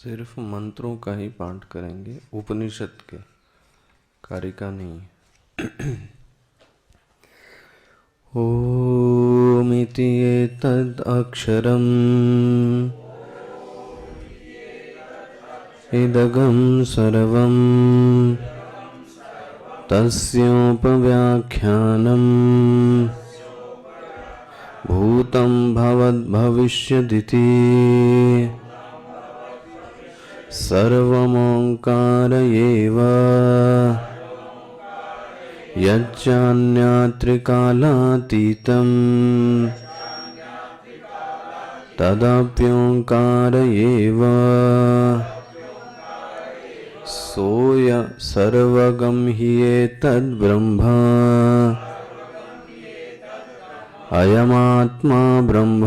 सिर्फ मंत्रों का ही पाठ करेंगे, उपनिषद के, कार्य का नहीं। ओमिति एतद् अक्षरम् इदगं सर्वं तस्योपव्याख्यानम् भूतं भवद्भविष्यदिति सर्वमोङ्कार एव यच्चान्यात्रिकालातीतं तदप्योङ्कार एव सोय सर्वगं हि एतद्ब्रह्म अयमात्मा ब्रह्म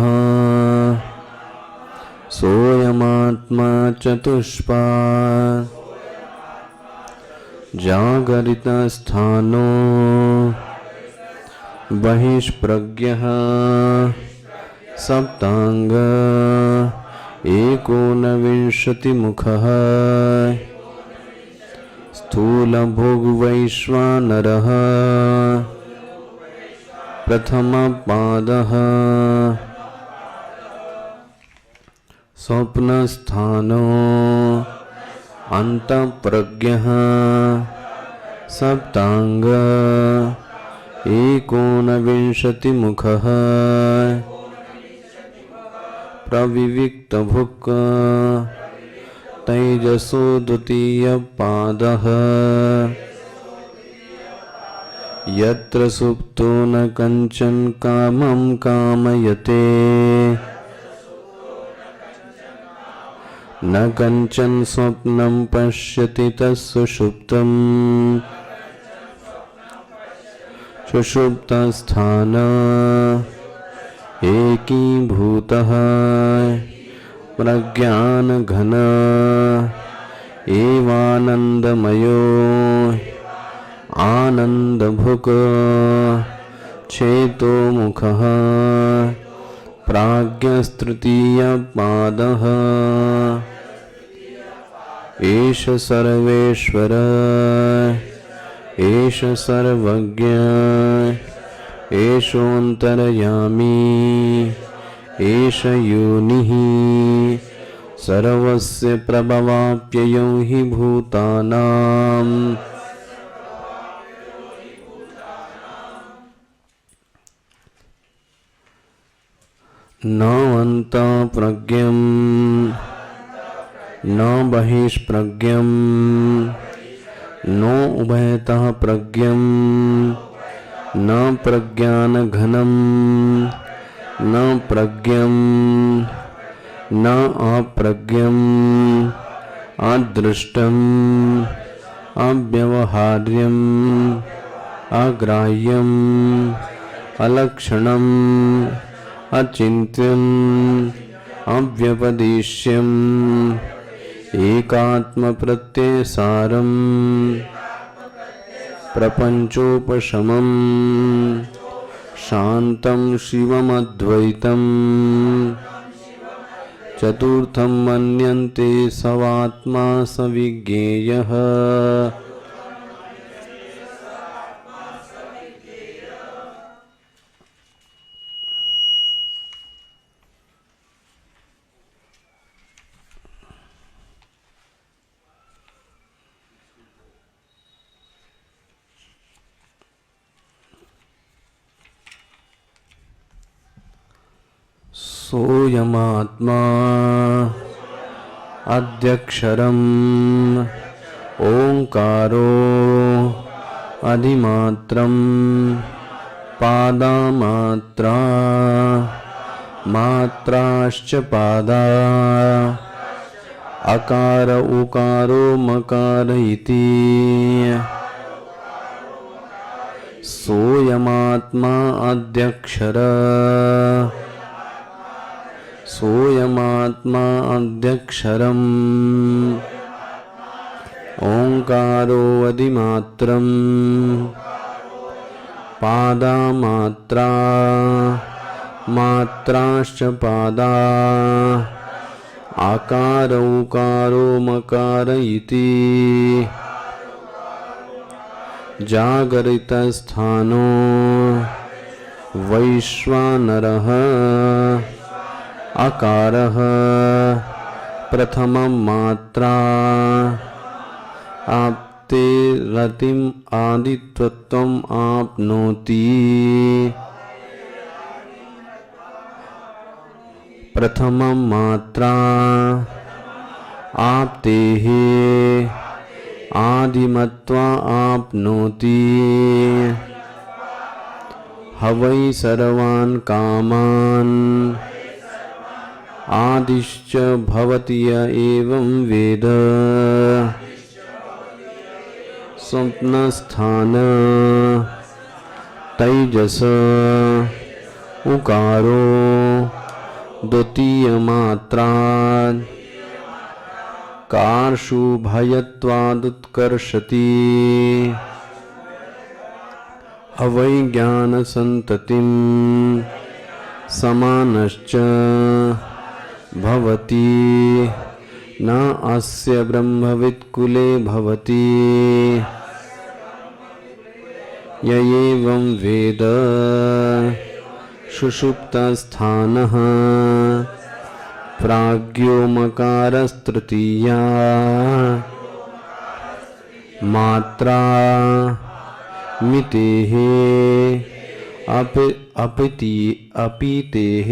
सोऽयमात्मा चतुष्पाद जागरितस्थानो बहिष्प्रज्ञः सप्तांग एकोनविंशतिमुखः स्थूलभुग्वैश्वानरः प्रथमपादः स्वप्नस्थानो अन्तःप्रज्ञः सप्तांग एकोनविंशतिमुखः प्रविविक्तभुक् तैजसो द्वितीयपादः यत्र सुप्तो न कंचन कामं कामयते न कंचन स्वप्नं पश्यति तत्सुषुप्तं सुषुप्तस्थान एकीभूतः प्रज्ञानघन एवानन्दमयो आनन्दभुक् चेतोमुखः प्राज्ञस्तृतीयपादः एष सर्वेश्वर एष सर्वज्ञ एषोऽन्तर्यामी एष योनिः सर्वस्य प्रभवाप्ययो हि भूतानां न अन्तःप्रज्ञं न बहिष्प्रज्ञं न उभयतः प्रज्ञं न प्रज्ञानघनं न प्रज्ञं न अप्रज्ञं अदृष्टम् अव्यवहार्यम् अग्राह्यम् अलक्षणम् अचिन्त्यम् अव्यपदेश्यम् एकात्मप्रत्ययसारम् प्रपञ्चोपशमम् शान्तं शिवमद्वैतम् चतुर्थं मन्यन्ते सवात्मा सविज्ञेयः सोऽयमात्मा अध्यक्षरम् ओंकारो अधिमात्रम् पादामात्रा मात्राश्च पादा अकार उकारो मकार इति सोऽयमात्मा अध्यक्षर सोऽयमात्मा अध्यक्षरम् ओंकारो अधिमात्रम् पादामात्रा मात्राश्च पादा आकार उकारो मकार इति जागरितस्थानो वैश्वानरः अकारः प्रथमं मात्रा आप्ते रतिम आदित्वत्वम आपनोति प्रथमं मात्रा आप्तेः आदिमत्वा आपनोति हवै सर्वान् कामान् आदिश्च भवति य एवं वेद स्वप्नस्थान तैजस उकारो द्वितीय मात्रा कार्षु भयत्वादुत्कर्षति हवै ज्ञान संततिं समानश्च भवति न अस्य ब्रह्मवित्कुले भवति य एवं वेद सुषुप्तस्थानः प्राज्ञो मकारस्तृतीया मात्रा मितेः अपीतेः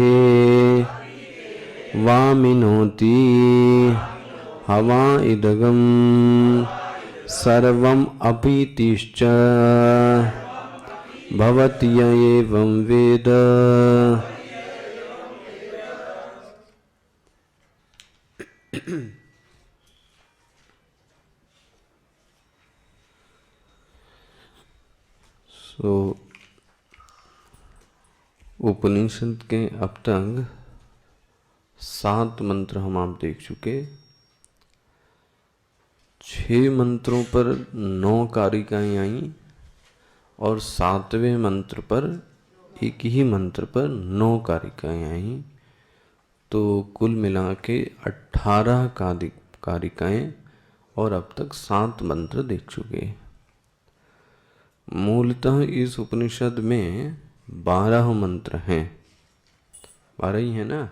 वामिनोति हवा इदगम सर्वम अपीतिश्च भवति य एवं वेद। उपनिषद के अब तक 7 मंत्र हम आप देख चुके। 6 मंत्रों पर 9 कारिकाएं आई और 7वें मंत्र पर एक ही मंत्र पर 9 कारिकाएं आई, तो कुल मिला के 18 कारिकाएं और अब तक 7 मंत्र देख चुके। मूलतः इस उपनिषद में 12 मंत्र हैं, 12 ही है ना।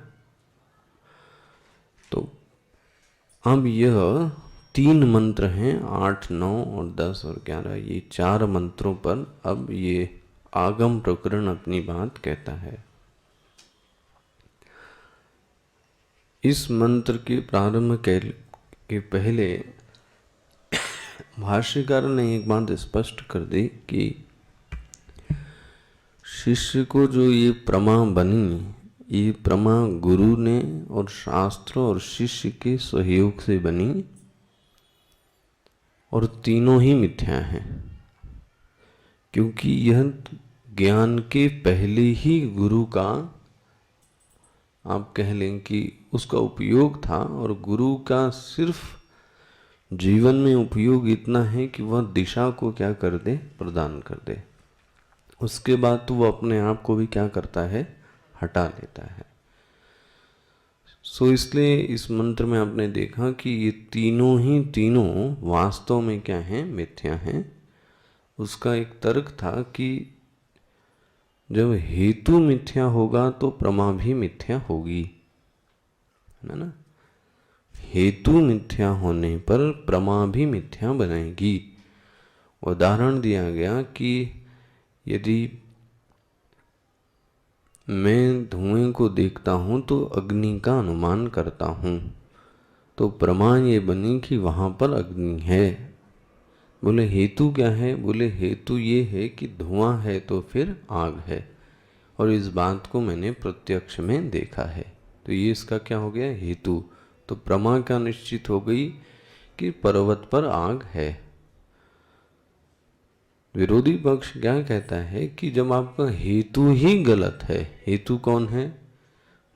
तो अब यह 3 मंत्र हैं, 8, 9 और 10 और 11, ये 4 मंत्रों पर अब ये आगम प्रकरण अपनी बात कहता है। इस मंत्र के प्रारंभ के पहले भाष्यकार ने एक बात स्पष्ट कर दी कि शिष्य को जो ये प्रमा बनी, ये प्रमा गुरु ने और शास्त्र और शिष्य के सहयोग से बनी और तीनों ही मिथ्या हैं, क्योंकि यह ज्ञान के पहले ही गुरु का आप कह लें कि उसका उपयोग था, और गुरु का सिर्फ जीवन में उपयोग इतना है कि वह दिशा को क्या कर दे, प्रदान कर दे। उसके बाद तो वह अपने आप को भी क्या करता है, हटा लेता है। सो इसलिए इस मंत्र में आपने देखा कि ये तीनों वास्तव में क्या हैं, मिथ्या हैं। उसका एक तर्क था कि जब हेतु मिथ्या होगा तो प्रमा भी मिथ्या होगी, है ना। हेतु मिथ्या होने पर प्रमा भी मिथ्या बनेगी। उदाहरण दिया गया कि यदि मैं धुएं को देखता हूँ तो अग्नि का अनुमान करता हूँ, तो प्रमा ये बनी कि वहाँ पर अग्नि है। बोले हेतु क्या है? बोले हेतु ये है कि धुआं है तो फिर आग है, और इस बात को मैंने प्रत्यक्ष में देखा है, तो ये इसका क्या हो गया, हेतु। तो प्रमा क्या निश्चित हो गई कि पर्वत पर आग है। विरोधी पक्ष क्या कहता है कि जब आपका हेतु ही गलत है, हेतु कौन है,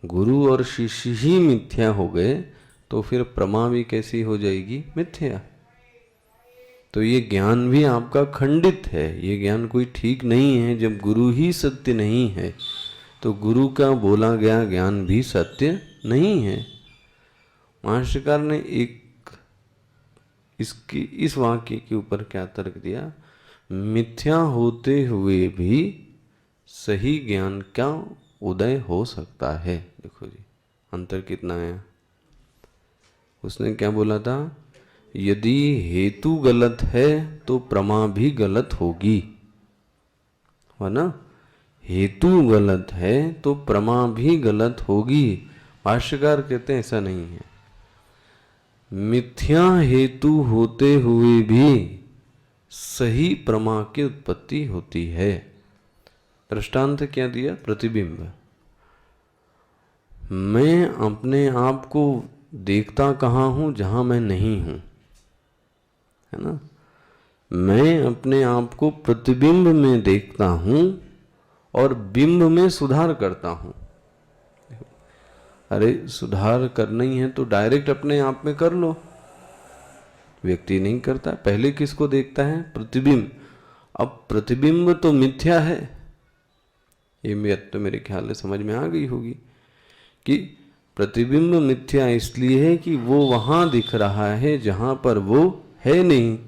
गुरु और शिष्य ही मिथ्या हो गए, तो फिर प्रमा भी कैसी हो जाएगी, मिथ्या। तो ये ज्ञान भी आपका खंडित है, ये ज्ञान कोई ठीक नहीं है। जब गुरु ही सत्य नहीं है तो गुरु का बोला गया ज्ञान भी सत्य नहीं है। भाष्यकार ने इस वाक्य के ऊपर क्या तर्क दिया, मिथ्या होते हुए भी सही ज्ञान का उदय हो सकता है। देखो जी अंतर कितना है। उसने क्या बोला था, यदि हेतु गलत है तो प्रमा भी गलत होगी, है ना। हेतु गलत है तो प्रमा भी गलत होगी। भाष्यकार कहते हैं ऐसा नहीं है, मिथ्या हेतु होते हुए भी सही प्रमा की उत्पत्ति होती है। दृष्टांत क्या दिया, प्रतिबिंब। मैं अपने आप को देखता कहाँ हूं, जहां मैं नहीं हूं, है ना। मैं अपने आप को प्रतिबिंब में देखता हूं और बिंब में सुधार करता हूं। अरे सुधार करना ही है तो डायरेक्ट अपने आप में कर लो। व्यक्ति नहीं करता, पहले किसको देखता है, प्रतिबिंब। अब प्रतिबिंब तो मिथ्या है, ये बात तो मेरे ख्याल से समझ में आ गई होगी कि प्रतिबिंब मिथ्या इसलिए है कि वो वहां दिख रहा है जहां पर वो है नहीं।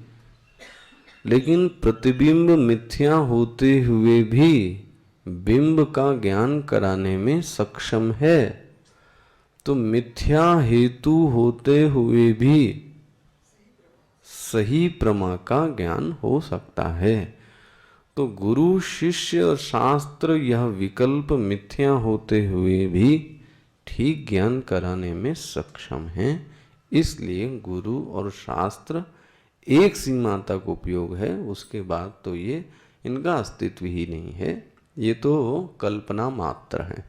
लेकिन प्रतिबिंब मिथ्या होते हुए भी बिंब का ज्ञान कराने में सक्षम है। तो मिथ्या हेतु होते हुए भी सही प्रमा का ज्ञान हो सकता है। तो गुरु शिष्य और शास्त्र यह विकल्प मिथ्या होते हुए भी ठीक ज्ञान कराने में सक्षम है। इसलिए गुरु और शास्त्र एक सीमा तक उपयोग है, उसके बाद तो ये इनका अस्तित्व ही नहीं है, ये तो कल्पना मात्र है।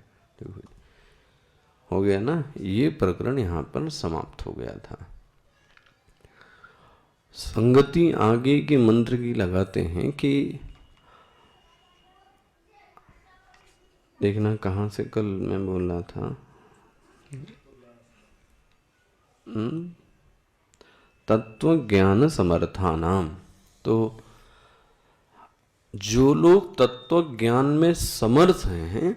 हो गया ना, ये प्रकरण यहाँ पर समाप्त हो गया था। संगति आगे के मंत्र की लगाते हैं कि देखना कहाँ से कल मैं बोल रहा था, तत्व ज्ञान समर्थानाम। तो जो लोग तत्व ज्ञान में समर्थ हैं,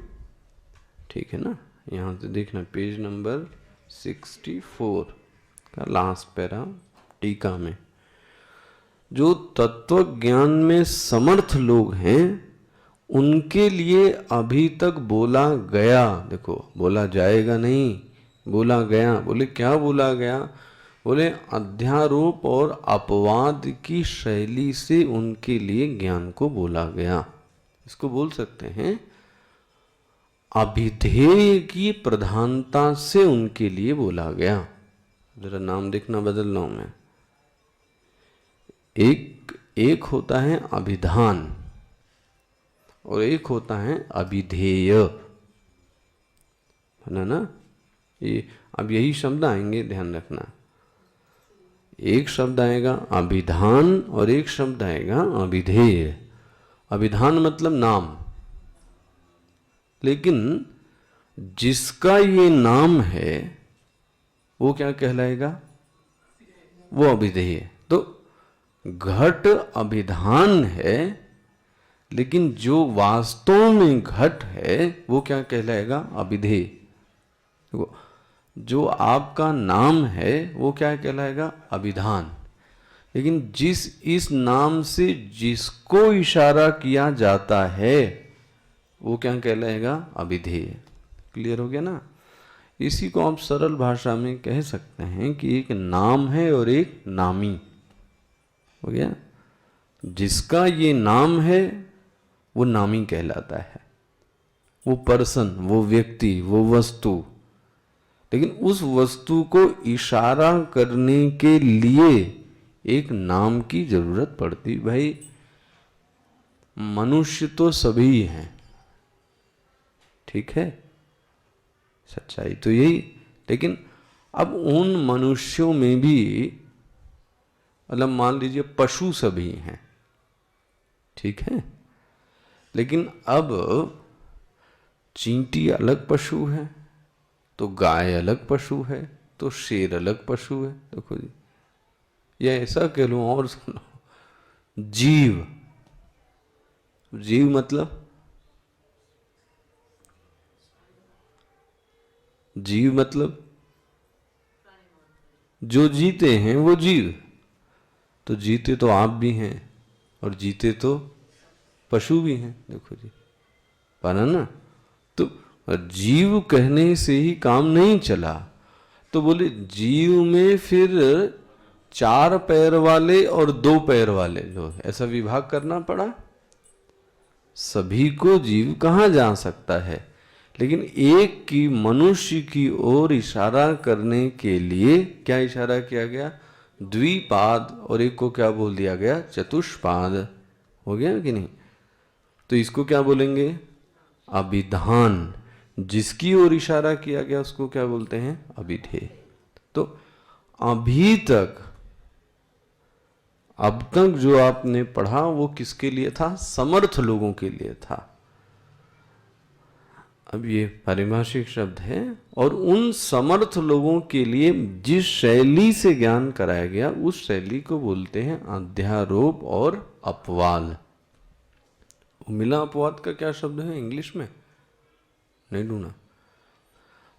ठीक है ना, यहां से देखना पेज नंबर 64 का लास्ट पैरा टीका में, जो तत्व ज्ञान में समर्थ लोग हैं उनके लिए अभी तक बोला गया, देखो बोला जाएगा नहीं, बोला गया। बोले क्या बोला गया, बोले अध्यारोप और अपवाद की शैली से उनके लिए ज्ञान को बोला गया। इसको बोल सकते हैं अभिधेय की प्रधानता से उनके लिए बोला गया। जरा नाम देखना बदल रहा हूं मैं। एक होता है अभिधान और एक होता है अभिधेय, है ना। ये अब यही शब्द आएंगे, ध्यान रखना। एक शब्द आएगा अभिधान और एक शब्द आएगा अभिधेय। अभिधान मतलब नाम, लेकिन जिसका ये नाम है वो क्या कहलाएगा, वो अभिधेय। तो घट अभिधान है, लेकिन जो वास्तव में घट है वो क्या कहलाएगा, अभिधेय। देखो जो आपका नाम है वो क्या कहलाएगा, अभिधान। लेकिन इस नाम से जिसको इशारा किया जाता है वो क्या कहलाएगा, अभिधेय। क्लियर हो गया ना। इसी को आप सरल भाषा में कह सकते हैं कि एक नाम है और एक नामी। हो गया, जिसका ये नाम है वो नामी कहलाता है, वो पर्सन, वो व्यक्ति, वो वस्तु। लेकिन उस वस्तु को इशारा करने के लिए एक नाम की जरूरत पड़ती। भाई मनुष्य तो सभी हैं, ठीक है, सच्चाई तो यही। लेकिन अब उन मनुष्यों में भी मतलब मान लीजिए पशु सभी हैं, ठीक है, लेकिन अब चींटी अलग पशु है, तो गाय अलग पशु है, तो शेर अलग पशु है। देखो जी, या ऐसा कह लो और सुनो, जीव, जीव मतलब, जीव मतलब जो जीते हैं वो जीव, तो जीते तो आप भी हैं और जीते तो पशु भी हैं। देखो जी, पाना ना। तो जीव कहने से ही काम नहीं चला, तो बोले जीव में फिर 4 पैर वाले और 2 पैर वाले लोग, ऐसा विभाग करना पड़ा। सभी को जीव कहाँ जा सकता है, लेकिन एक की मनुष्य की ओर इशारा करने के लिए क्या इशारा किया गया? द्विपाद, और एक को क्या बोल दिया गया? चतुष्पाद। हो गया कि नहीं? तो इसको क्या बोलेंगे? अभिधान। जिसकी ओर इशारा किया गया उसको क्या बोलते हैं? अभिधेय। तो अभी तक, अब तक जो आपने पढ़ा वो किसके लिए था? समर्थ लोगों के लिए था। अब ये पारिभाषिक शब्द है, और उन समर्थ लोगों के लिए जिस शैली से ज्ञान कराया गया उस शैली को बोलते हैं अध्यारोप और अपवाद। मिला अपवाद का क्या शब्द है इंग्लिश में? नहीं ढूंढा।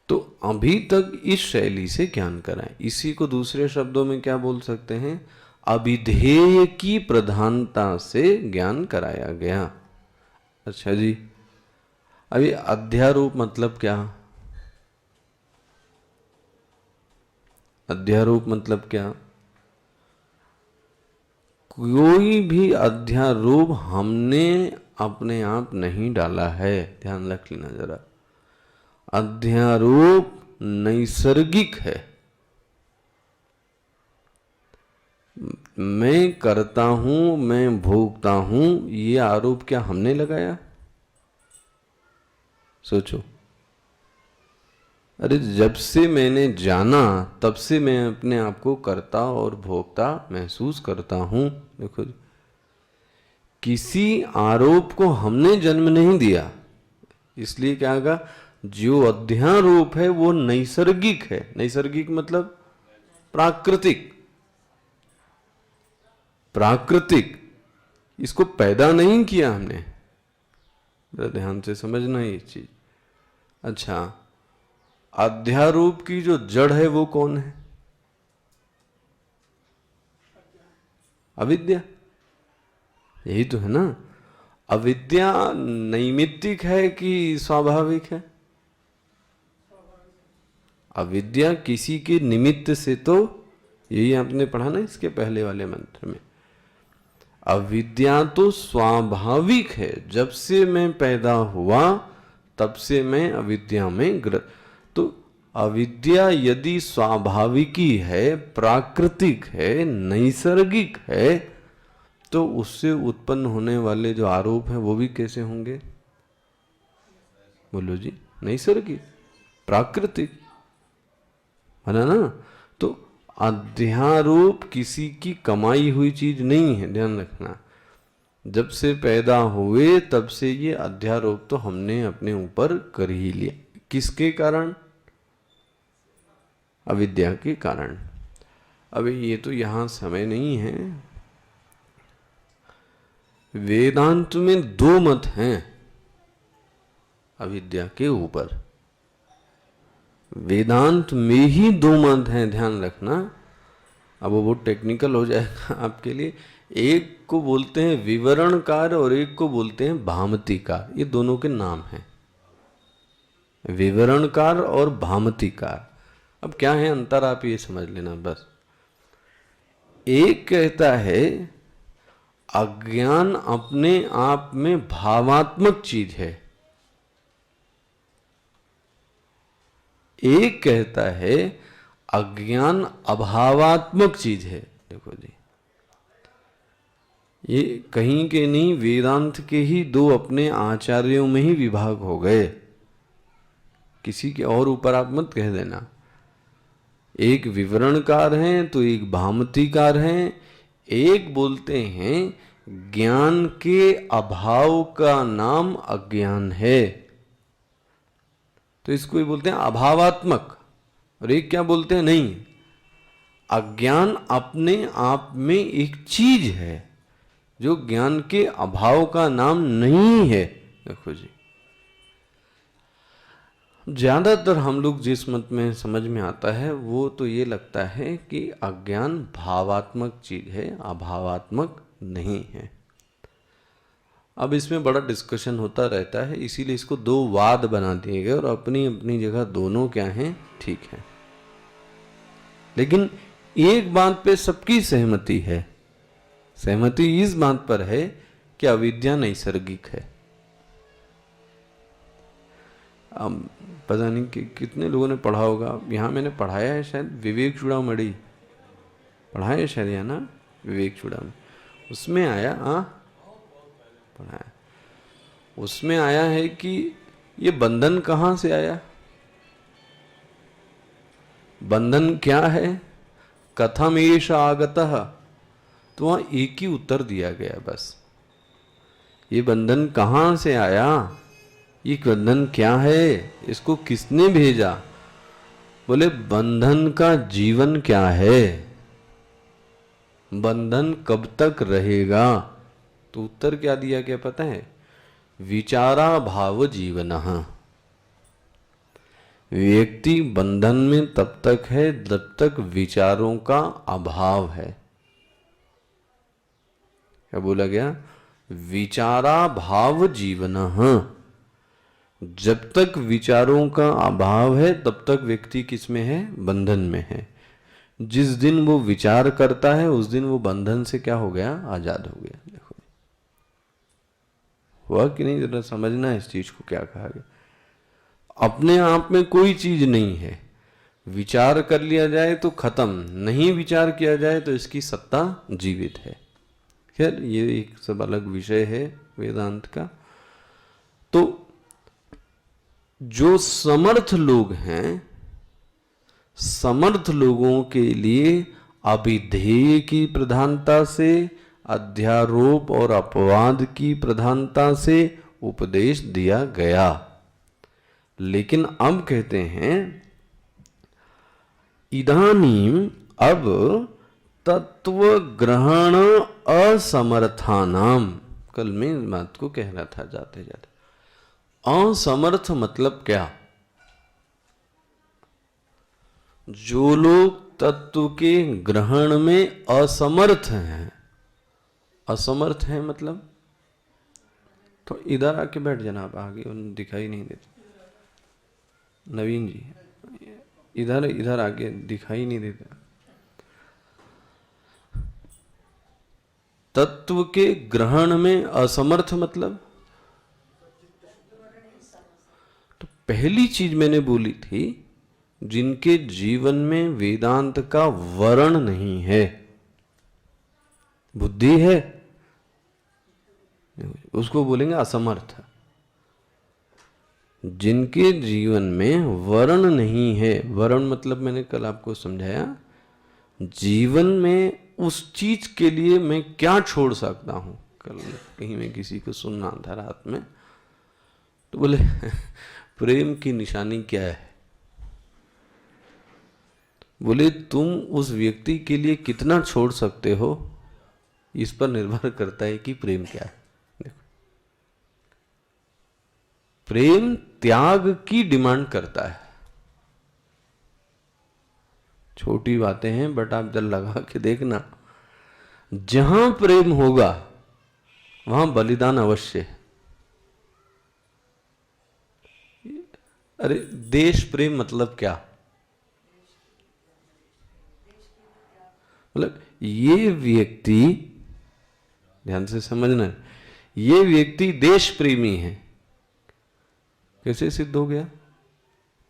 तो अभी तक इस शैली से ज्ञान कराए, इसी को दूसरे शब्दों में क्या बोल सकते हैं? अभिधेय की प्रधानता से ज्ञान कराया गया। अच्छा जी, अभी अध्यारोप मतलब क्या? अध्यारोप मतलब क्या? कोई भी अध्यारोप हमने अपने आप नहीं डाला है, ध्यान रख लेना जरा। अध्यारोप नैसर्गिक है। मैं करता हूं, मैं भोगता हूं, ये आरोप क्या हमने लगाया? सोचो। अरे जब से मैंने जाना तब से मैं अपने आप को करता और भोगता महसूस करता हूं। देखो, किसी आरोप को हमने जन्म नहीं दिया, इसलिए क्या होगा? जो अध्यारोप है वो नैसर्गिक है। नैसर्गिक मतलब प्राकृतिक। प्राकृतिक, इसको पैदा नहीं किया हमने। ध्यान से समझना ये चीज। अच्छा, अध्यारोप की जो जड़ है वो कौन है? अविद्या। यही तो है ना। अविद्या नैमित्तिक है कि स्वाभाविक है? अविद्या किसी के निमित्त से, तो यही आपने पढ़ा ना इसके पहले वाले मंत्र में। अविद्या तो स्वाभाविक है, जब से मैं पैदा हुआ तब से मैं अविद्या में तो अविद्या यदि स्वाभाविकी है, प्राकृतिक है, नैसर्गिक है, तो उससे उत्पन्न होने वाले जो आरोप हैं वो भी कैसे होंगे? बोलो जी, नैसर्गिक, प्राकृतिक है ना। तो अध्यारोप किसी की कमाई हुई चीज नहीं है, ध्यान रखना। जब से पैदा हुए तब से ये अध्यारोप तो हमने अपने ऊपर कर ही लिया। किसके कारण? अविद्या के कारण। अभी ये तो यहां समय नहीं है। वेदांत में 2 मत हैं अविद्या के ऊपर। वेदांत में ही 2 मत हैं, ध्यान रखना। अब वो टेक्निकल हो जाएगा आपके लिए। एक को बोलते हैं विवरणकार और एक को बोलते हैं भामतीकार। ये दोनों के नाम हैं, विवरणकार और भामतीकार। अब क्या है अंतर, आप ये समझ लेना बस। एक कहता है अज्ञान अपने आप में भावात्मक चीज है, एक कहता है अज्ञान अभावात्मक चीज है। देखो जी, ये कहीं के नहीं, वेदांत के ही 2 अपने आचार्यों में ही विभाग हो गए। किसी के और ऊपर आप मत कह देना। एक विवरणकार हैं तो एक भामतीकार हैं। एक बोलते हैं ज्ञान के अभाव का नाम अज्ञान है, तो इसको ही बोलते हैं अभावात्मक। और एक क्या बोलते हैं, नहीं, अज्ञान अपने आप में एक चीज है जो ज्ञान के अभाव का नाम नहीं है। देखो जी, ज्यादातर हम लोग जिस मत में समझ में आता है वो तो ये लगता है कि अज्ञान भावात्मक चीज है, अभावात्मक नहीं है। अब इसमें बड़ा डिस्कशन होता रहता है, इसीलिए इसको दो वाद बना दिए गए और अपनी अपनी जगह दोनों क्या हैं, ठीक है। लेकिन एक बात पे सबकी सहमति है, सहमति इस बात पर है कि अविद्या नैसर्गिक है। अब पता नहीं कि कितने लोगों ने पढ़ा होगा, यहाँ मैंने पढ़ाया है शायद, विवेक चूड़ामणि पढ़ाया है शायद, है ना, विवेक चूड़ामणि, उसमें आया पढ़ाया, उसमें आया है कि ये बंधन कहाँ से आया, बंधन क्या है, कथम एष आगतः, तो वहां एक ही उत्तर दिया गया बस। ये बंधन कहाँ से आया, ये बंधन क्या है, इसको किसने भेजा, बोले बंधन का जीवन क्या है, बंधन कब तक रहेगा। तो उत्तर क्या दिया गया पता है, विचारा भाव जीवनः, व्यक्ति बंधन में तब तक है जब तक विचारों का अभाव है। क्या बोला गया, विचारा भाव जीवनः, जब तक विचारों का अभाव है तब तक व्यक्ति किस में है, बंधन में है। जिस दिन वो विचार करता है उस दिन वो बंधन से क्या हो गया, आजाद हो गया। देखो हुआ कि नहीं, जरा समझना है इस चीज को, क्या कहा गया। अपने आप में कोई चीज नहीं है, विचार कर लिया जाए तो खत्म, नहीं विचार किया जाए तो इसकी सत्ता जीवित है। खैर ये एक सब अलग विषय है वेदांत का। तो जो समर्थ लोग हैं, समर्थ लोगों के लिए अभिधेय की प्रधानता से, अध्यारोप और अपवाद की प्रधानता से उपदेश दिया गया। लेकिन अब कहते हैं इदानीम, अब तत्व ग्रहण असमर्थानाम, कल मैं इस बात को कह रहा था जाते जाते, असमर्थ मतलब क्या, जो लोग तत्व के ग्रहण में असमर्थ हैं, असमर्थ हैं मतलब, तो इधर आके बैठ जाना आप, आगे उन्हें दिखाई नहीं देते, नवीन जी इधर इधर आगे दिखाई नहीं देते। तत्व के ग्रहण में असमर्थ मतलब, तो पहली चीज मैंने बोली थी, जिनके जीवन में वेदांत का वर्ण नहीं है, बुद्धि है, उसको बोलेंगे असमर्थ। जिनके जीवन में वर्ण नहीं है, वर्ण मतलब मैंने कल आपको समझाया, जीवन में उस चीज के लिए मैं क्या छोड़ सकता हूं। कल कहीं मैं किसी को सुनना था रात में, तो बोले प्रेम की निशानी क्या है, बोले तुम उस व्यक्ति के लिए कितना छोड़ सकते हो, इस पर निर्भर करता है कि प्रेम क्या है। देखो, प्रेम त्याग की डिमांड करता है। छोटी बातें हैं बट आप दिल लगा के देखना, जहां प्रेम होगा वहां बलिदान अवश्य है। अरे देश प्रेम मतलब क्या, मतलब ये व्यक्ति, ध्यान से समझना, ये व्यक्ति देश प्रेमी है। कैसे सिद्ध हो गया,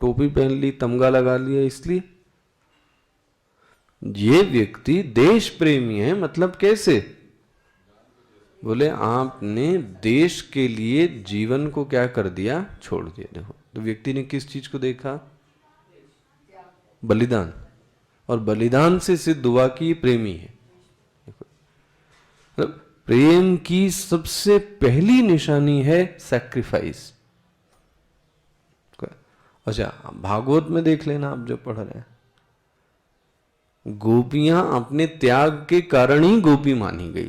टोपी पहन ली, तमगा लगा लिया, इसलिए ये व्यक्ति देश प्रेमी है। मतलब कैसे, बोले आपने देश के लिए जीवन को क्या कर दिया, छोड़ दिया। देखो तो व्यक्ति ने किस चीज को देखा, बलिदान, और बलिदान से सिद्ध हुआ कि प्रेमी है। मतलब प्रेम की सबसे पहली निशानी है सैक्रिफाइस। अच्छा भागवत में देख लेना, आप जो पढ़ रहे हैं, गोपियां अपने त्याग के कारण ही गोपी मानी गई,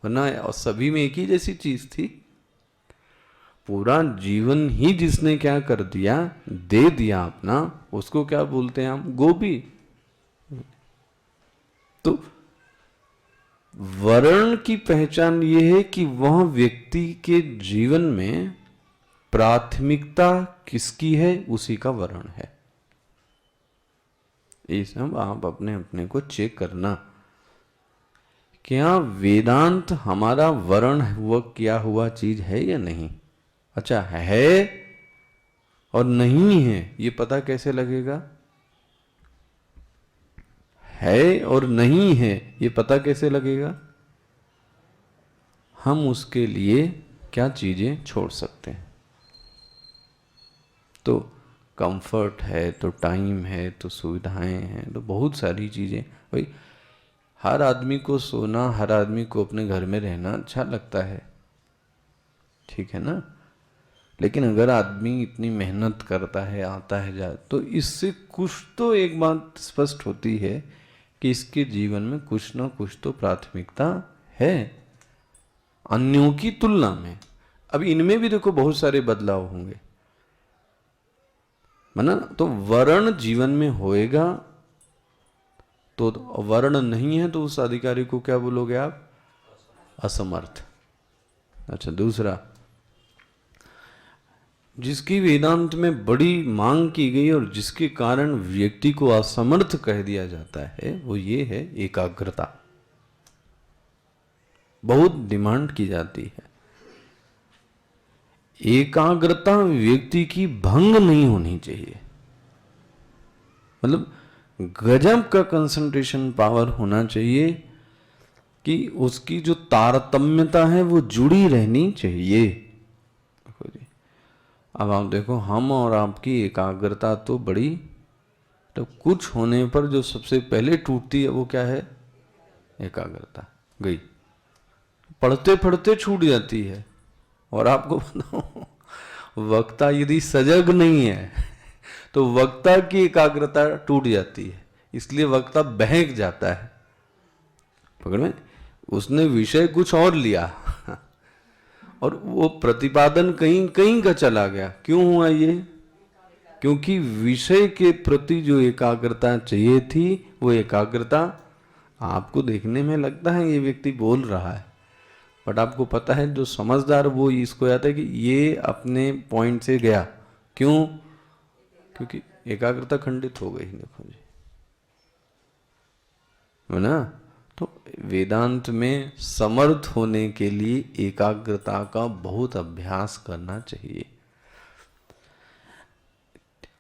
वरना सभी में एक ही जैसी चीज थी। पूरा जीवन ही जिसने क्या कर दिया, दे दिया अपना, उसको क्या बोलते हैं हम? गोपी। तो वर्ण की पहचान ये है कि वह व्यक्ति के जीवन में प्राथमिकता किसकी है, उसी का वर्ण है। ये सब आप अपने अपने को चेक करना, क्या वेदांत हमारा वर्ण हुआ किया हुआ चीज है या नहीं। अच्छा है और नहीं है ये पता कैसे लगेगा? है और नहीं है ये पता कैसे लगेगा? हम उसके लिए क्या चीजें छोड़ सकते हैं। तो कंफर्ट है, तो टाइम है, तो सुविधाएं हैं, तो बहुत सारी चीजें। भाई हर आदमी को सोना, हर आदमी को अपने घर में रहना अच्छा लगता है, ठीक है ना। लेकिन अगर आदमी इतनी मेहनत करता है, आता है जा, तो इससे कुछ तो एक बात स्पष्ट होती है कि इसके जीवन में कुछ ना कुछ तो प्राथमिकता है अन्यों की तुलना में। अब इनमें भी देखो बहुत सारे बदलाव होंगे, है ना। तो वर्ण जीवन में होएगा, तो वर्ण नहीं है तो उस अधिकारी को क्या बोलोगे आप? असमर्थ। अच्छा दूसरा, जिसकी वेदांत में बड़ी मांग की गई और जिसके कारण व्यक्ति को असमर्थ कह दिया जाता है, वो ये है एकाग्रता। बहुत डिमांड की जाती है। एकाग्रता व्यक्ति की भंग नहीं होनी चाहिए, मतलब गजब का कंसंट्रेशन पावर होना चाहिए कि उसकी जो तारतम्यता है वो जुड़ी रहनी चाहिए। अब आप देखो, हम और आपकी एकाग्रता तो बड़ी, तो कुछ होने पर जो सबसे पहले टूटती है वो क्या है? एकाग्रता गई, पढ़ते पढ़ते छूट जाती है। और आपको बताऊं, वक्ता यदि सजग नहीं है तो वक्ता की एकाग्रता टूट जाती है, इसलिए वक्ता बहक जाता है। पकड़ में, उसने विषय कुछ और लिया और वो प्रतिपादन कहीं कहीं का चला गया। क्यों हुआ ये? क्योंकि विषय के प्रति जो एकाग्रता चाहिए थी, वो एकाग्रता आपको देखने में लगता है ये व्यक्ति बोल रहा है, बट आपको पता है जो समझदार वो इसको आता है कि ये अपने पॉइंट से गया। क्यों? क्योंकि एकाग्रता खंडित हो गई। देखो जी, है ना। तो वेदांत में समर्थ होने के लिए एकाग्रता का बहुत अभ्यास करना चाहिए।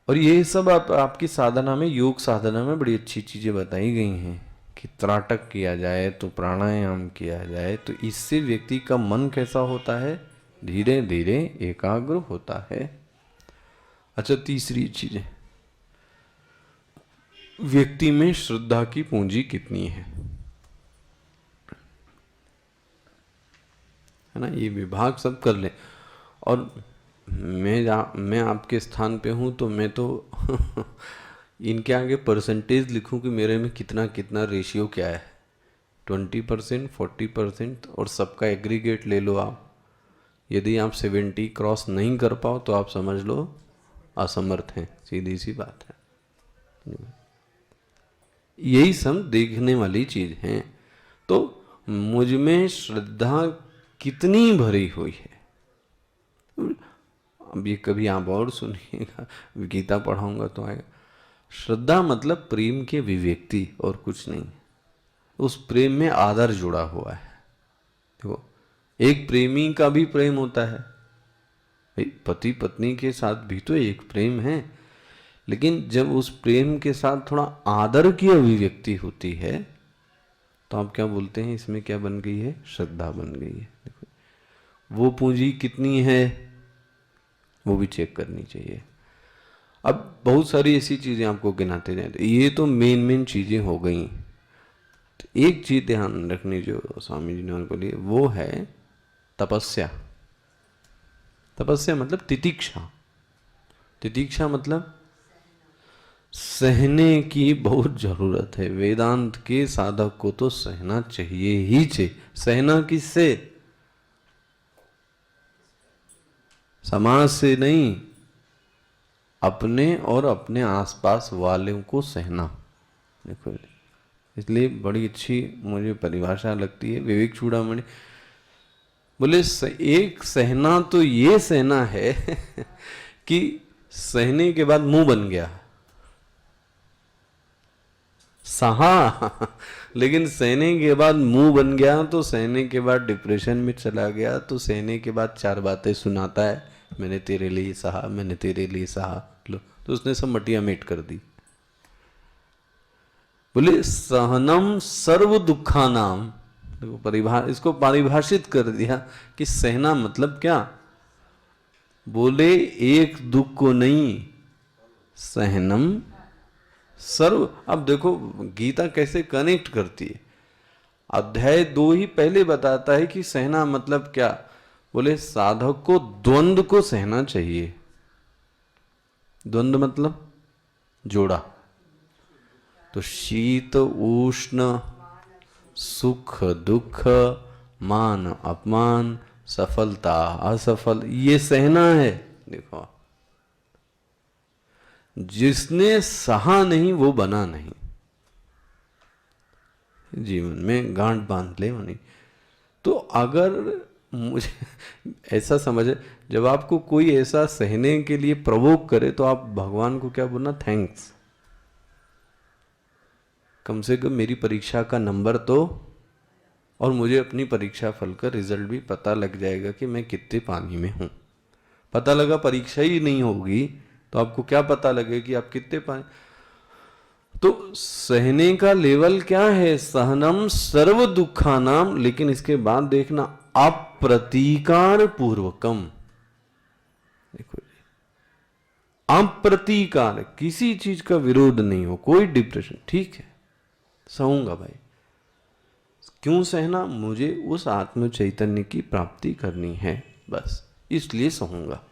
और ये सब आपकी साधना में, योग साधना में बड़ी अच्छी चीजें बताई गई हैं कि त्राटक किया जाए, तो प्राणायाम किया जाए, तो इससे व्यक्ति का मन कैसा होता है? धीरे धीरे एकाग्र होता है। अच्छा तीसरी चीज, व्यक्ति में श्रद्धा की पूंजी कितनी है ना। ये विभाग सब कर ले। और मैं आपके स्थान पे हूं तो मैं तो इनके आगे परसेंटेज लिखूं कि मेरे में कितना कितना रेशियो क्या है, 20%, 40%, और सबका एग्रीगेट ले लो आप। यदि आप 70 क्रॉस नहीं कर पाओ तो आप समझ लो असमर्थ हैं, सीधी सी बात है। यही सब देखने वाली चीज है। तो मुझ में श्रद्धा कितनी भरी हुई है, अब ये कभी आप और सुनिएगा, गीता पढ़ाऊंगा तो आएगा। श्रद्धा मतलब प्रेम के अभिव्यक्ति और कुछ नहीं। उस प्रेम में आदर जुड़ा हुआ है। देखो, एक प्रेमी का भी प्रेम होता है, भाई पति पत्नी के साथ भी तो एक प्रेम है, लेकिन जब उस प्रेम के साथ थोड़ा आदर की अभिव्यक्ति होती है तो आप क्या बोलते हैं, इसमें क्या बन गई है? श्रद्धा बन गई है। देखो, वो पूंजी कितनी है वो भी चेक करनी चाहिए। अब बहुत सारी ऐसी चीजें आपको गिनाते जाए, तो ये तो मेन चीजें हो गई। तो एक चीज ध्यान रखनी जो स्वामी जी ने बोली, वो है तपस्या। तपस्या मतलब तितिक्षा। तितिक्षा मतलब सहने की बहुत जरूरत है। वेदांत के साधक को तो सहना चाहिए ही चाहिए। सहना किससे? समाज से नहीं, अपने और अपने आसपास वालों को सहना। देखो, इसलिए बड़ी अच्छी मुझे परिभाषा लगती है विवेक चूड़ामणि। बोले एक सहना तो ये सहना है कि सहने के बाद मुंह बन गया, सहा लेकिन सहने के बाद मुंह बन गया तो सहने के बाद डिप्रेशन में चला गया, तो सहने के बाद चार बातें सुनाता है, मैंने तेरे लिए सहा, मैंने तेरे लिए सहा, लो तो उसने सब मटिया मेट कर दी। बोले सहनम सर्व दुखा नाम, देखो इसको परिभाषित कर दिया कि सहना मतलब क्या। बोले एक दुख को नहीं, सहनम सर्व। अब देखो गीता कैसे कनेक्ट करती है। अध्याय 2 ही पहले बताता है कि सहना मतलब क्या। बोले साधक को द्वंद्व को सहना चाहिए। द्वंद्व मतलब जोड़ा, तो शीत उष्ण, सुख दुख, मान अपमान, सफलता असफल, ये सहना है। देखो जिसने सहा नहीं वो बना नहीं, जीवन में गांठ बांध ले नहीं। तो अगर मुझे ऐसा समझे, जब आपको कोई ऐसा सहने के लिए प्रवोक करे तो आप भगवान को क्या बोलना, थैंक्स, कम से कम मेरी परीक्षा का नंबर तो, और मुझे अपनी परीक्षा फल का रिजल्ट भी पता लग जाएगा कि मैं कितने पानी में हूं। पता लगा परीक्षा ही नहीं होगी तो आपको क्या पता लगे कि आप कितने पानी। तो सहने का लेवल क्या है, सहनम सर्व दुखानाम, लेकिन इसके बाद देखना अप्रतीकार पूर्वकम। देखो अप्रतीकार, किसी चीज का विरोध नहीं हो, कोई डिप्रेशन, ठीक है सहूंगा भाई। क्यों सहना, मुझे उस आत्म चैतन्य की प्राप्ति करनी है, बस इसलिए सहूंगा।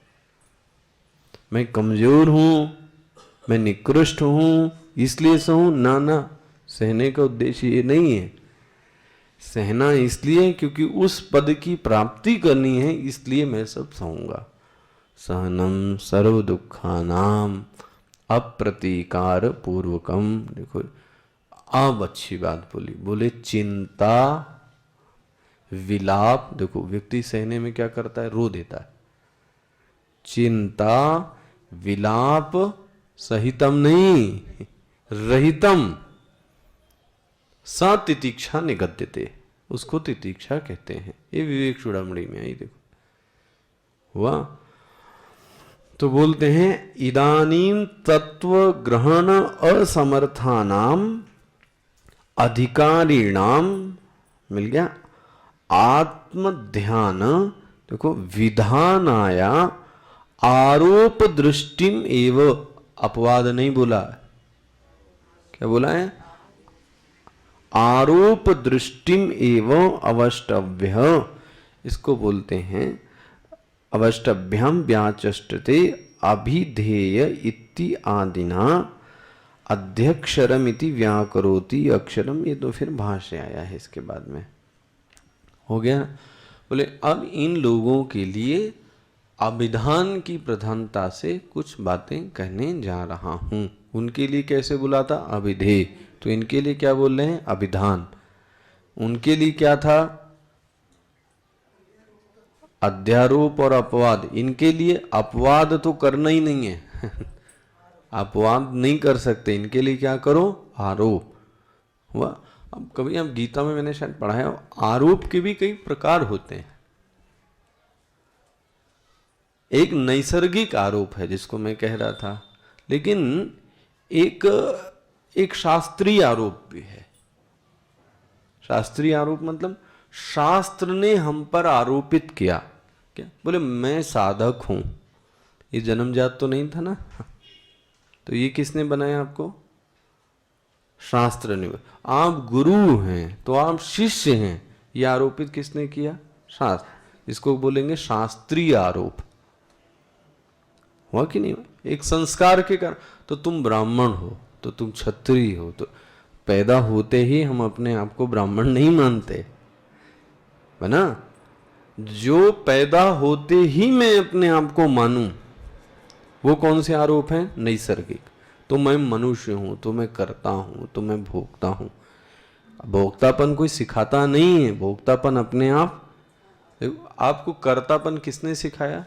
मैं कमजोर हूं, मैं निकृष्ट हूं इसलिए सहूं, ना ना, सहने का उद्देश्य ये नहीं है। सहना इसलिए क्योंकि उस पद की प्राप्ति करनी है, इसलिए मैं सब सहूंगा। सहनम सर्व दुखानाम अप्रतीकार पूर्वकम। देखो अब अच्छी बात बोली, बोले चिंता विलाप। देखो व्यक्ति सहने में क्या करता है, रो देता है। चिंता विलाप सहितम नहीं, रहितम सा तितीक्षा निगद्यते, उसको तितीक्षा कहते हैं। ये विवेक चूड़ामणि में आई, देखो हुआ। तो बोलते हैं इदानीं तत्व ग्रहण असमर्थानाम अधिकारीणाम, मिल गया, आत्म ध्यान। देखो विधानाया आरोप दृष्टिम एव, अपवाद नहीं बोला, क्या बोला है, आरोप दृष्टिम एवं अवष्टभ्य, इसको बोलते हैं अवष्टभ्याम व्याचष्टते अभिधेय इति आदिना अध्यक्षरम इति व्याकरोति अक्षरम। ये तो फिर भाष्य आया है इसके बाद में, हो गया। बोले अब इन लोगों के लिए अभिधान की प्रधानता से कुछ बातें कहने जा रहा हूं। उनके लिए कैसे बोला था, अभिधेय, तो इनके लिए क्या बोल रहे हैं, अभिधान। उनके लिए क्या था, अध्यारोप और अपवाद। इनके लिए अपवाद तो करना ही नहीं है अपवाद नहीं कर सकते, इनके लिए क्या करो, आरोप हुआ। अब कभी अब गीता में मैंने शायद पढ़ा है, आरोप के भी कई प्रकार होते हैं। एक नैसर्गिक आरोप है जिसको मैं कह रहा था, लेकिन एक शास्त्रीय आरोप भी है। शास्त्रीय आरोप मतलब शास्त्र ने हम पर आरोपित किया, क्या बोले मैं साधक हूं, ये जन्मजात तो नहीं था ना, तो ये किसने बनाया आपको, शास्त्र ने। आप गुरु हैं तो आप शिष्य हैं, ये आरोपित किसने किया, शास्त्र। इसको बोलेंगे शास्त्रीय आरोप, हुआ कि नहीं हुआ। एक संस्कार के कारण, तो तुम ब्राह्मण हो, तो तुम क्षत्रिय हो, तो पैदा होते ही हम अपने आप को ब्राह्मण नहीं मानते है ना। जो पैदा होते ही मैं अपने आप को मानूं, वो कौन से आरोप हैं? नैसर्गिक। तो मैं मनुष्य हूं, तो मैं करता हूं, तो मैं भोगता हूं। भोक्तापन कोई सिखाता नहीं है, भोक्तापन अपने आप। आपको कर्तापन किसने सिखाया?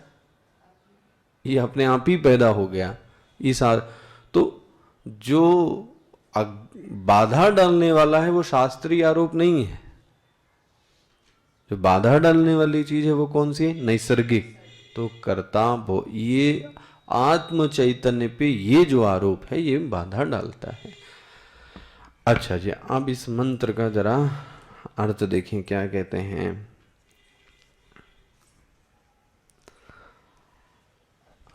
ये अपने आप ही पैदा हो गया। तो जो बाधा डालने वाला है वो शास्त्रीय आरोप नहीं है। जो बाधा डालने वाली चीज है वो कौन सी है? नैसर्गिक। तो ये आत्म चैतन्य पे ये जो आरोप है ये बाधा डालता है। अच्छा जी, अब इस मंत्र का जरा अर्थ देखें, क्या कहते हैं।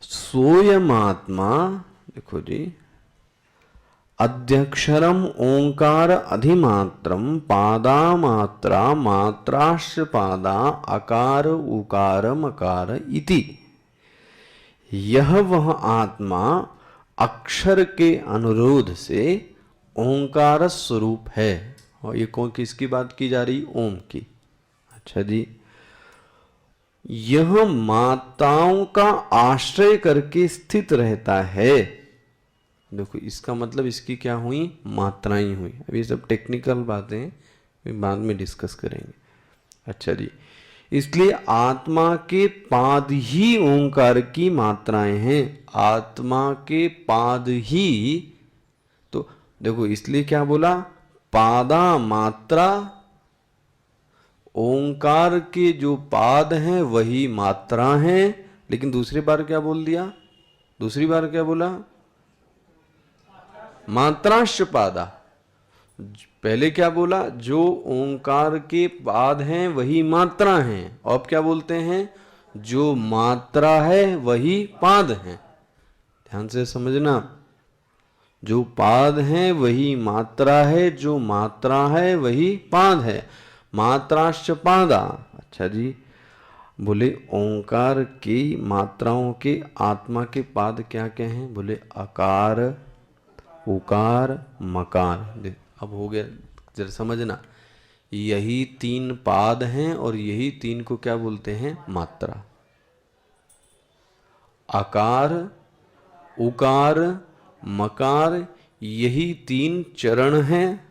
सोयमात्मा, देखो जी, अध्यक्षरम ओंकार अधिमात्रम पादा मात्रा मात्राश्च पादा अकार उकार मकार इति। यह वह आत्मा अक्षर के अनुरोध से ओंकार स्वरूप है। और ये कौन, किसकी बात की जा रही? ओम की। अच्छा जी, यह माताओं का आश्रय करके स्थित रहता है। देखो इसका मतलब इसकी क्या हुई? मात्राएं हुई। अब ये सब टेक्निकल बातें बाद में डिस्कस करेंगे। अच्छा जी, इसलिए आत्मा के पाद ही ओंकार की मात्राएं हैं। आत्मा के पाद ही। तो देखो इसलिए क्या बोला? पादा मात्रा, ओंकार के जो पाद हैं वही मात्रा हैं। लेकिन दूसरी बार क्या बोल दिया? दूसरी बार क्या बोला? मात्रांश पादा। पहले क्या बोला? जो ओंकार के पाद हैं वही मात्रा हैं। अब क्या बोलते हैं? जो मात्रा है वही पाद हैं। ध्यान से समझना, जो पाद है वही मात्रा है, जो मात्रा है वही पाद है। मात्राश्च पादा। अच्छा जी, बोले ओंकार की मात्राओं के आत्मा के पाद क्या क्या हैं? बोले अकार उकार मकार। अब हो गया, जरा समझना, यही तीन पाद हैं और यही तीन को क्या बोलते हैं? मात्रा। आकार उकार मकार, यही तीन चरण हैं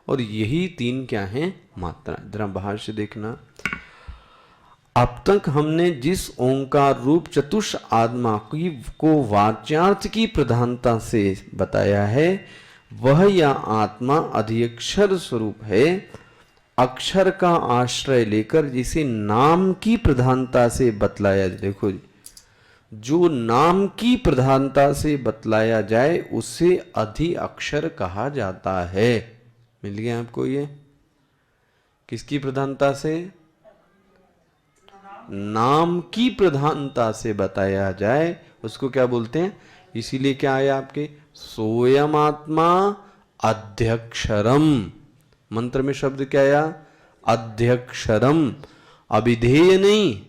और यही तीन क्या हैं? मात्रा। जरा भाष्य देखना। अब तक हमने जिस ओंकार रूप चतुष आत्मा की को वाच्यार्थ की प्रधानता से बताया है, वह या आत्मा अधिक्षर स्वरूप है। अक्षर का आश्रय लेकर जिसे नाम की प्रधानता से बतलाया, देखो जो नाम की प्रधानता से बतलाया जाए उसे अधि अक्षर कहा जाता है। मिल गया आपको? ये किसकी प्रधानता से? नाम की प्रधानता से बताया जाए उसको क्या बोलते हैं? इसीलिए क्या आया आपके? सोयमात्मा अध्यक्षरम। मंत्र में शब्द क्या आया? अध्यक्षरम। अभिधेय नहीं।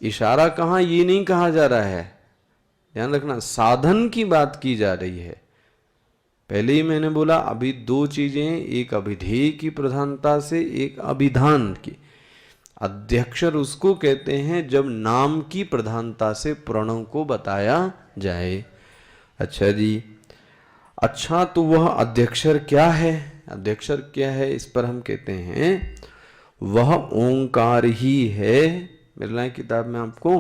इशारा कहां, ये नहीं कहा जा रहा है। ध्यान रखना, साधन की बात की जा रही है। पहले ही मैंने बोला अभी दो चीजें, एक अभिधेय की प्रधानता से, एक अभिधान की। अध्यक्षर उसको कहते हैं जब नाम की प्रधानता से प्रणव को बताया जाए। अच्छा जी, अच्छा तो वह अध्यक्षर क्या है? अध्यक्षर क्या है इस पर हम कहते हैं वह ओंकार ही है। मिल रहा है किताब में आपको?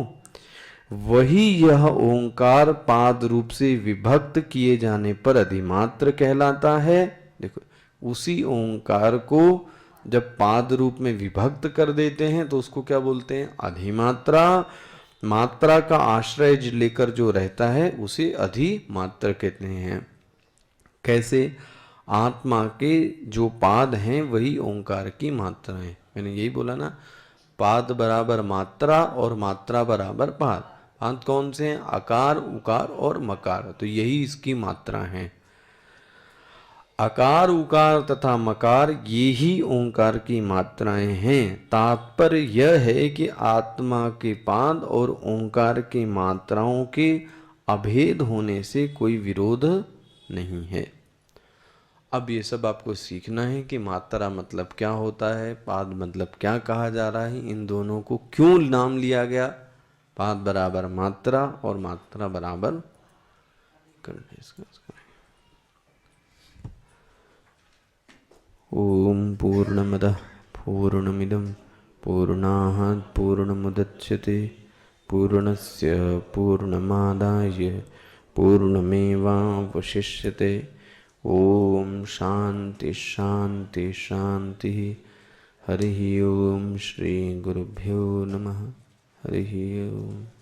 वही यह ओंकार पाद रूप से विभक्त किए जाने पर अधिमात्र कहलाता है। देखो उसी ओंकार को जब पाद रूप में विभक्त कर देते हैं तो उसको क्या बोलते हैं? अधिमात्रा। मात्रा का आश्रय लेकर जो रहता है उसे अधिमात्र कहते हैं। कैसे? आत्मा के जो पाद हैं वही ओंकार की मात्राएं। मैंने यही बोला ना, पाद बराबर मात्रा और मात्रा बराबर पाद। पाद कौन से हैं? आकार उकार और मकार। तो यही इसकी मात्रा है। आकार उकार तथा मकार ये ही ओंकार की मात्राएं हैं। तात्पर्य यह है कि आत्मा के पाद और ओंकार की मात्राओं के अभेद होने से कोई विरोध नहीं है। अब ये सब आपको सीखना है कि मात्रा मतलब क्या होता है, पाद मतलब क्या कहा जा रहा है, इन दोनों को क्यों नाम लिया गया। पाद बराबर मात्रा और मात्रा बराबर ओम पूर्णमदः पूर्णमिदं पूर्णात् पूर्णमुदच्यते पूर्णस्य पूर्णमादाय पूर्णमेवावशिष्यते। ओम शांति शांति शांति। हरि ओम। श्री गुरुभ्यो नमः। हरि ओम।